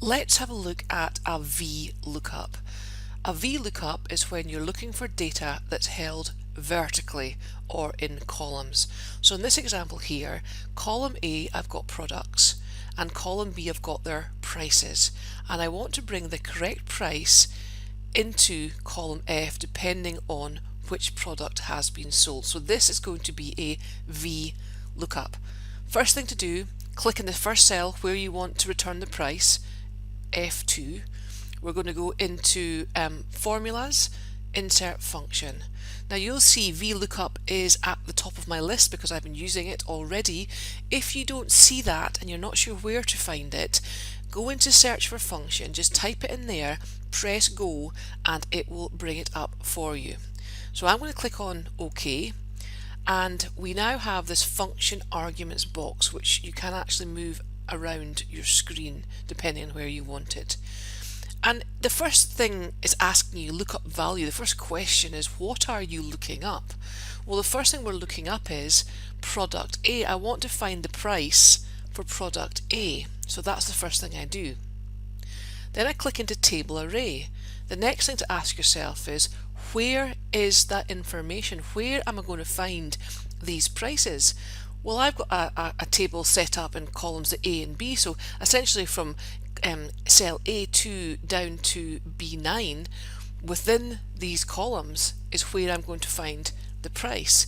Let's have a look at a VLOOKUP. A VLOOKUP is when you're looking for data that's held vertically or in columns. So in this example here, column A I've got products and column B I've got their prices, and I want to bring the correct price into column F depending on which product has been sold. So this is going to be a VLOOKUP. First thing to do, click in the first cell where you want to return the price, F2. We're going to go into formulas, insert function. Now you'll see VLOOKUP is at the top of my list because I've been using it already. If you don't see that and you're not sure where to find it, go into search for function, just type it in there, press go, and it will bring it up for you. So I'm going to click on OK, and we now have this function arguments box which you can actually move around your screen depending on where you want it. And the first thing is asking you lookup value. The first question is, what are you looking up? Well, the first thing we're looking up is product A. I want to find the price for product A. So that's the first thing I do. Then I click into table array. The next thing to ask yourself is, where is that information? Where am I going to find these prices? Well, I've got a table set up in columns A and B, so essentially from cell A2 down to B9, within these columns is where I'm going to find the price.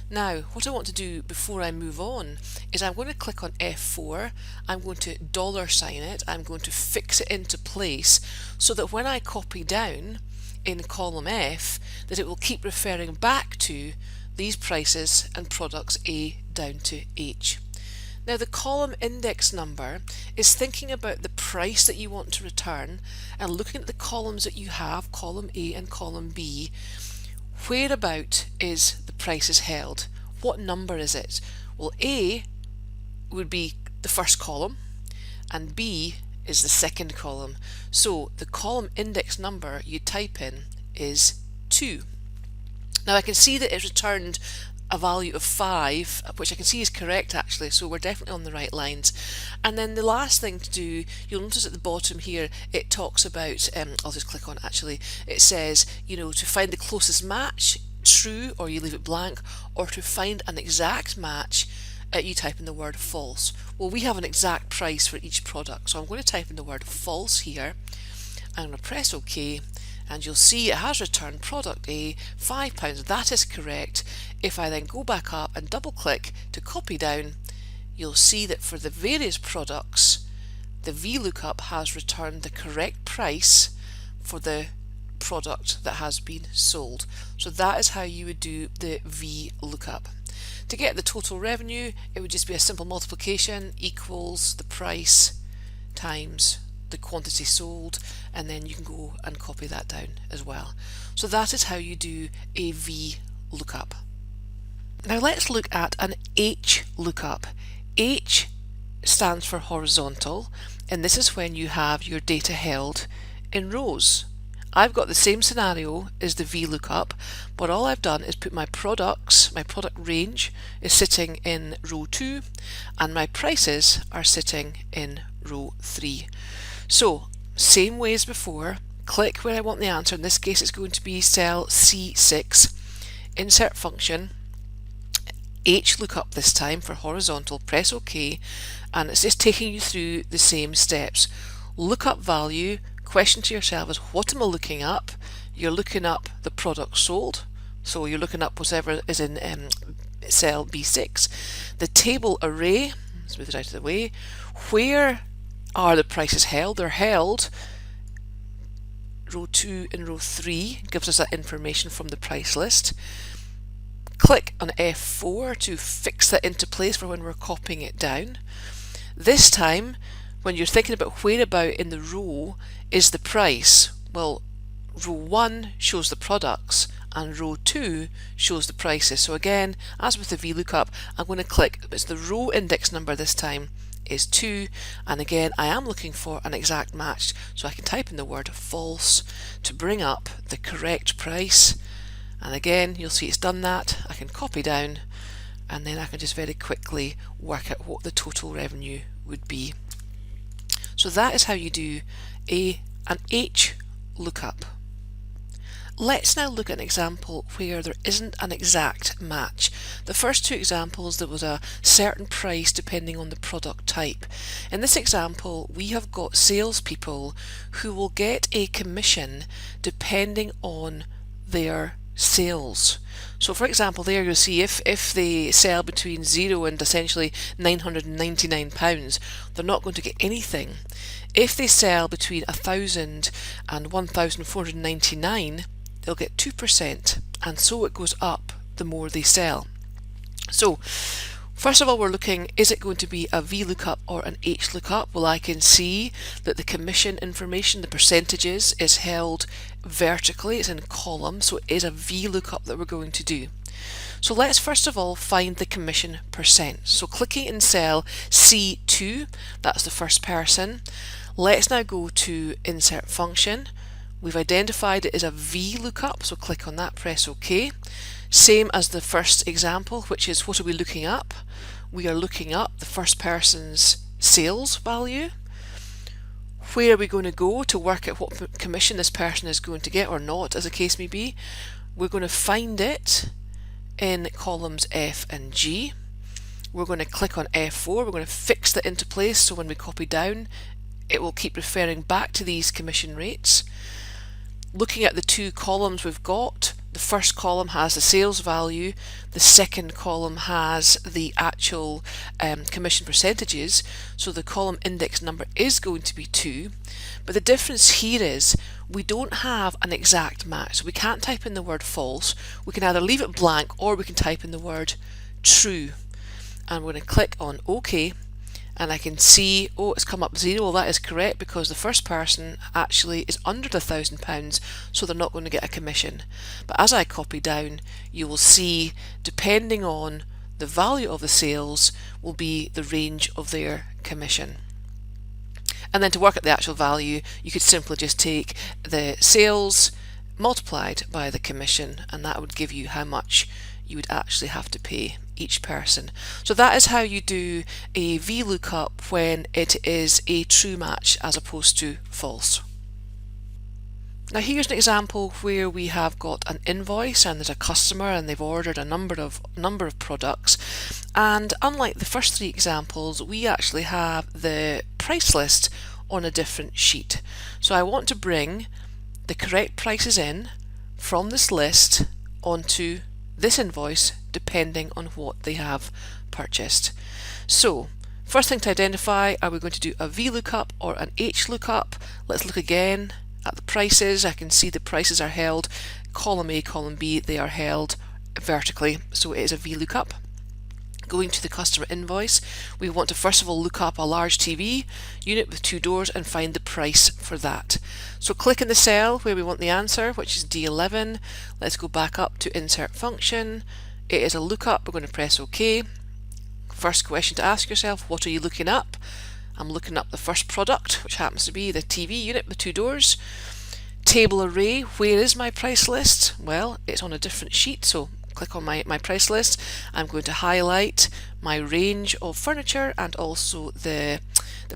Now, what I want to do before I move on is I'm going to click on F4, I'm going to $sign it, I'm going to fix it into place so that when I copy down in column F, that it will keep referring back to these prices and products A down to H. Now the column index number is thinking about the price that you want to return and looking at the columns that you have, column A and column B. Whereabout is the prices held? What number is it? Well, A would be the first column and B is the second column. So the column index number you type in is 2. Now I can see that it's returned a value of 5, which I can see is correct actually, so we're definitely on the right lines. And then the last thing to do, you'll notice at the bottom here it talks about, I'll just click on it actually, it says, you know, to find the closest match, true, or you leave it blank, or to find an exact match, you type in the word false. Well, we have an exact price for each product, so I'm going to type in the word false here. I'm going to press OK, and you'll see it has returned product A, £5. That is correct. If I then go back up and double click to copy down, you'll see that for the various products, the VLOOKUP has returned the correct price for the product that has been sold. So that is how you would do the VLOOKUP. To get the total revenue, it would just be a simple multiplication equals the price times the quantity sold, and then you can go and copy that down as well. So that is how you do a VLOOKUP. Now let's look at an HLOOKUP. H stands for horizontal, and this is when you have your data held in rows. I've got the same scenario as the VLOOKUP, but all I've done is put my products, my product range is sitting in row 2 and my prices are sitting in row 3. So same way as before, click where I want the answer. In this case it's going to be cell C6, insert function, HLOOKUP this time for horizontal, press OK, and it's just taking you through the same steps. Lookup value, question to yourself is, what am I looking up? You're looking up the product sold, so you're looking up whatever is in cell B6. The table array, let's move it out of the way. Where are the prices held? They're held row 2 and row 3, gives us that information from the price list. Click on F4 to fix that into place for when we're copying it down. This time, when you're thinking about whereabout in the row is the price, well, row 1 shows the products and row 2 shows the prices. So again, as with the VLOOKUP, I'm going to click, it's the row index number this time is 2, and again I am looking for an exact match, so I can type in the word false to bring up the correct price, and again you'll see it's done that. I can copy down and then I can just very quickly work out what the total revenue would be. So So that is how you do an HLOOKUP. Let's now look at an example where there isn't an exact match. The first two examples, there was a certain price depending on the product type. In this example, we have got salespeople who will get a commission depending on their sales. So for example, there you'll see if they sell between 0 and essentially £999, they're not going to get anything. If they sell between 1,000 and 1,499, they'll get 2%, and so it goes up the more they sell. So first of all, we're looking, is it going to be a VLOOKUP or an HLOOKUP? Well, I can see that the commission information, the percentages, is held vertically, it's in columns, so it is a VLOOKUP that we're going to do. So let's first of all find the commission percent. So clicking in cell C2, that's the first person. Let's now go to insert function. We've identified it as a VLOOKUP, so click on that, press OK. Same as the first example, which is what are we looking up? We are looking up the first person's sales value. Where are we going to go to work out what commission this person is going to get or not, as the case may be? We're going to find it in columns F and G. We're going to click on F4, we're going to fix that into place so when we copy down, it will keep referring back to these commission rates. Looking at the two columns we've got, the first column has the sales value, the second column has the actual commission percentages, so the column index number is going to be 2, but the difference here is we don't have an exact match, so we can't type in the word false. We can either leave it blank or we can type in the word true, and we're going to click on OK. And I can see, oh, it's come up 0. Well, that is correct because the first person actually is under the £1,000, so they're not going to get a commission. But as I copy down, you will see, depending on the value of the sales, will be the range of their commission. And then to work out the actual value, you could simply just take the sales multiplied by the commission, and that would give you how much you would actually have to pay each person. So that is how you do a VLOOKUP when it is a true match as opposed to false. Now here's an example where we have got an invoice and there's a customer and they've ordered a number of products, and unlike the first three examples, we actually have the price list on a different sheet. So I want to bring the correct prices in from this list onto this invoice depending on what they have purchased. So first thing to identify, are we going to do a VLOOKUP or an HLOOKUP? Let's look again at the prices. I can see the prices are held column A, column B, they are held vertically, so it is a VLOOKUP. Going to the customer invoice, we want to first of all look up a large TV unit with 2 doors and find the price for that. So click in the cell where we want the answer, which is D11. Let's go back up to insert function. It is a lookup, we're going to press OK. First question to ask yourself, what are you looking up? I'm looking up the first product, which happens to be the TV unit with 2 doors. Table array, where is my price list? Well, it's on a different sheet, so click on my price list. I'm going to highlight my range of furniture and also the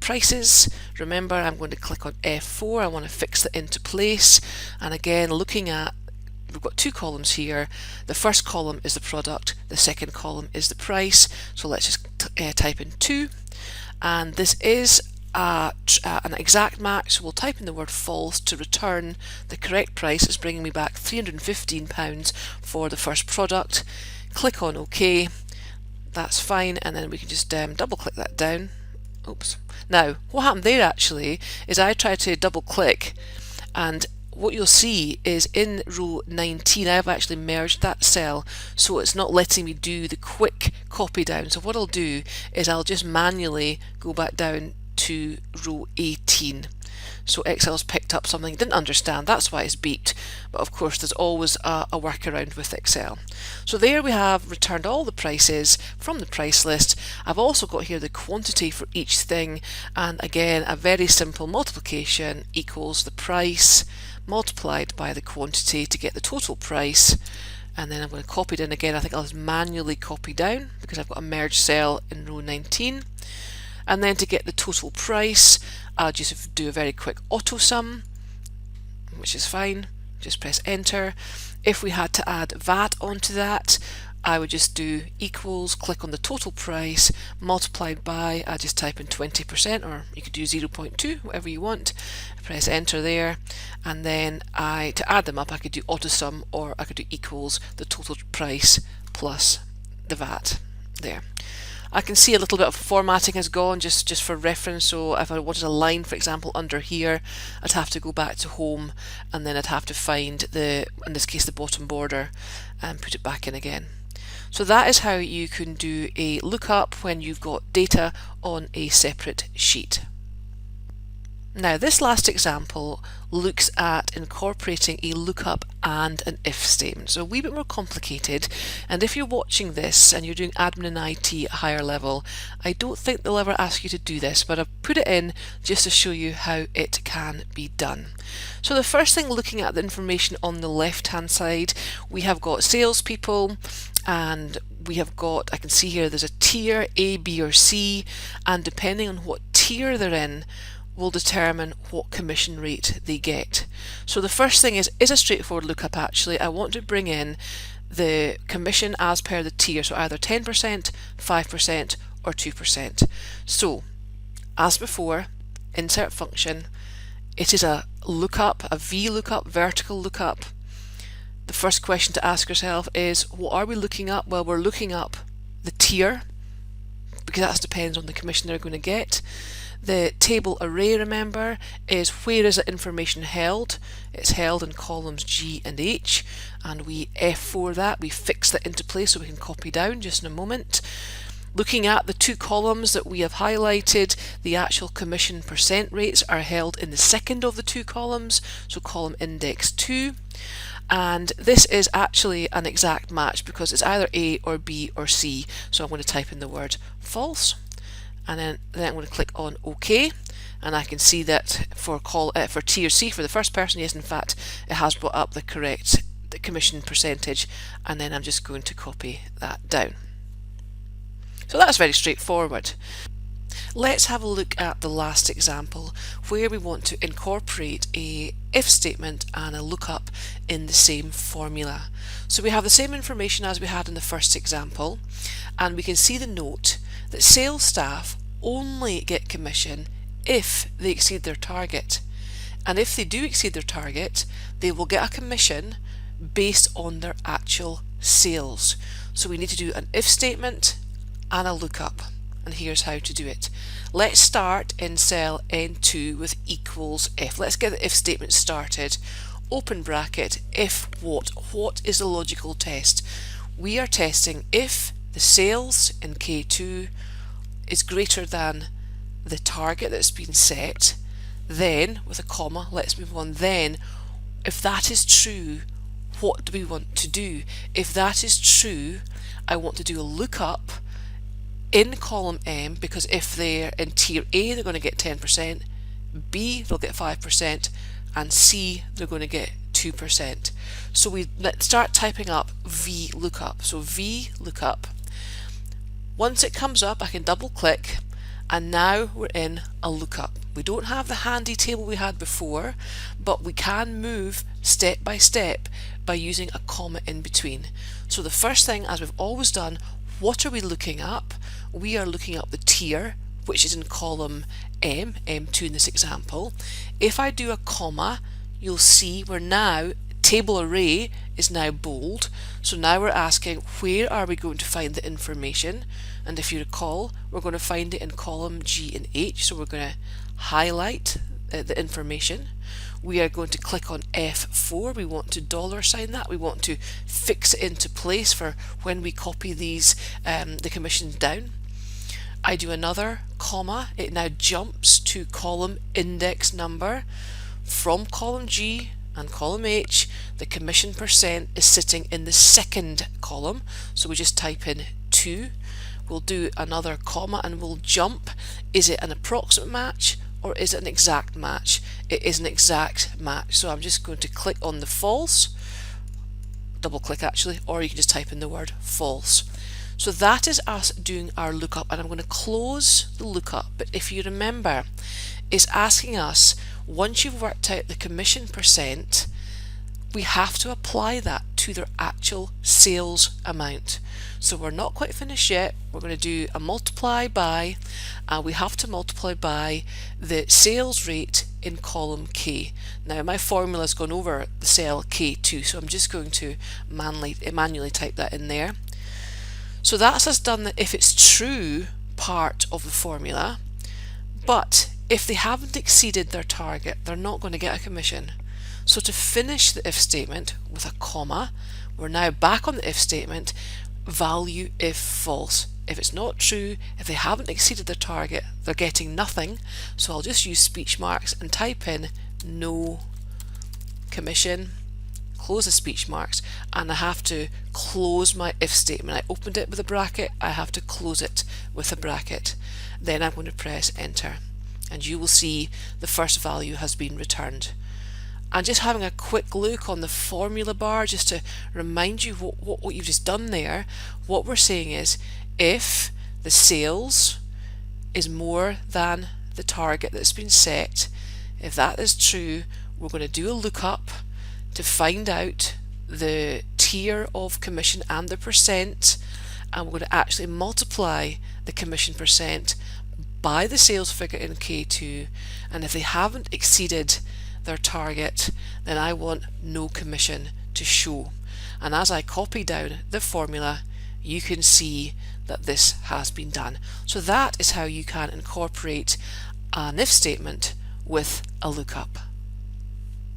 prices. Remember, I'm going to click on F4. I want to fix that into place. And again, looking at, we've got 2 columns here. The first column is the product, the second column is the price. So let's just type in 2. And this is an exact match, so we'll type in the word false to return the correct price. It's bringing me back £315 for the first product. Click on OK, that's fine, and then we can just double click that down. Oops. Now what happened there actually is I tried to double click, and what you'll see is in row 19 I've actually merged that cell, so it's not letting me do the quick copy down. So what I'll do is I'll just manually go back down to row 18. So Excel's picked up something it didn't understand, that's why it's beeped, but of course there's always a workaround with Excel. So there we have returned all the prices from the price list. I've also got here the quantity for each thing, and again a very simple multiplication equals the price multiplied by the quantity to get the total price. And then I'm going to copy it in again. I think I'll just manually copy down because I've got a merged cell in row 19. And then to get the total price, I'll just do a very quick auto sum, which is fine. Just press enter. If we had to add VAT onto that, I would just do equals, click on the total price, multiplied by, I just type in 20%, or you could do 0.2, whatever you want. Press enter there, and then to add them up, I could do auto sum, or I could do equals the total price plus the VAT there. I can see a little bit of formatting has gone just for reference, so if I wanted a line, for example, under here, I'd have to go back to home, and then I'd have to find in this case, the bottom border, and put it back in again. So that is how you can do a lookup when you've got data on a separate sheet. Now this last example looks at incorporating a lookup and an if statement. So a wee bit more complicated, and if you're watching this and you're doing admin and IT at a higher level, I don't think they'll ever ask you to do this, but I've put it in just to show you how it can be done. So the first thing, looking at the information on the left hand side, we have got salespeople, and we have got, I can see here there's a tier A, B or C, and depending on what tier they're in will determine what commission rate they get. So the first thing is a straightforward lookup actually. I want to bring in the commission as per the tier, so either 10%, 5% or 2%. So as before, insert function, it is a lookup, a VLOOKUP, vertical lookup. The first question to ask yourself is, what are we looking up? Well, we're looking up the tier, because that depends on the commission they're going to get. The table array, remember, is where is the information held. It's held in columns G and H, and we F4 that, we fix that into place so we can copy down just in a moment. Looking at the two columns that we have highlighted, the actual commission percent rates are held in the second of the two columns, so column index 2. And this is actually an exact match because it's either A or B or C, so I'm going to type in the word false. And then I'm going to click on OK, and I can see that for tier C, for the first person, yes, in fact, it has brought up the correct commission percentage, and then I'm just going to copy that down. So that's very straightforward. Let's have a look at the last example where we want to incorporate a if statement and a lookup in the same formula. So we have the same information as we had in the first example, and we can see the note that sales staff only get commission if they exceed their target. And if they do exceed their target, they will get a commission based on their actual sales. So we need to do an if statement and a lookup. And here's how to do it. Let's start in cell N2 with equals if. Let's get the if statement started. Open bracket, if what? What is the logical test? We are testing if the sales in K2 is greater than the target that's been set. Then, with a comma, let's move on. Then, if that is true, what do we want to do? If that is true, I want to do a lookup in column M, because if they're in tier A, they're going to get 10%, B, they'll get 5%, and C, they're going to get 2%. So let's start typing up VLOOKUP. So VLOOKUP. Once it comes up, I can double click, and now we're in a lookup. We don't have the handy table we had before, but we can move step by step by using a comma in between. So the first thing, as we've always done, what are we looking up? We are looking up the tier, which is in column M, M2 in this example. If I do a comma, you'll see we're now, table array is now bold. So now we're asking, where are we going to find the information? And if you recall, we're going to find it in column G and H. So we're going to highlight the information. We are going to click on F4. We want to $sign that. We want to fix it into place for when we copy these, the commissions down. I do another comma. It now jumps to column index number. From column G and column H, the commission percent is sitting in the second column. So we just type in 2. We'll do another comma and we'll jump. Is it an approximate match or is it an exact match? It is an exact match. So I'm just going to click on the false, double click actually, or you can just type in the word false. So that is us doing our lookup, and I'm going to close the lookup. But if you remember, it's asking us, once you've worked out the commission percent, we have to apply that to their actual sales amount. So we're not quite finished yet. We're going to do a multiply by, we have to multiply by the sales rate in column K. Now my formula's gone over the cell K2, so I'm just going to manually type that in there. So that's us done the if it's true part of the formula, but if they haven't exceeded their target, they're not going to get a commission. So to finish the if statement with a comma, we're now back on the if statement, value if false. If it's not true, if they haven't exceeded their target, they're getting nothing. So I'll just use speech marks and type in no commission, close the speech marks, and I have to close my if statement. I opened it with a bracket, I have to close it with a bracket. Then I'm going to press enter, and you will see the first value has been returned. And just having a quick look on the formula bar just to remind you what you've just done there, what we're saying is if the sales is more than the target that's been set, if that is true, we're going to do a lookup to find out the tier of commission and the percent, and we're going to actually multiply the commission percent by the sales figure in K2, and if they haven't exceeded their target, then I want no commission to show. And as I copy down the formula, you can see that this has been done. So that is how you can incorporate an if statement with a lookup.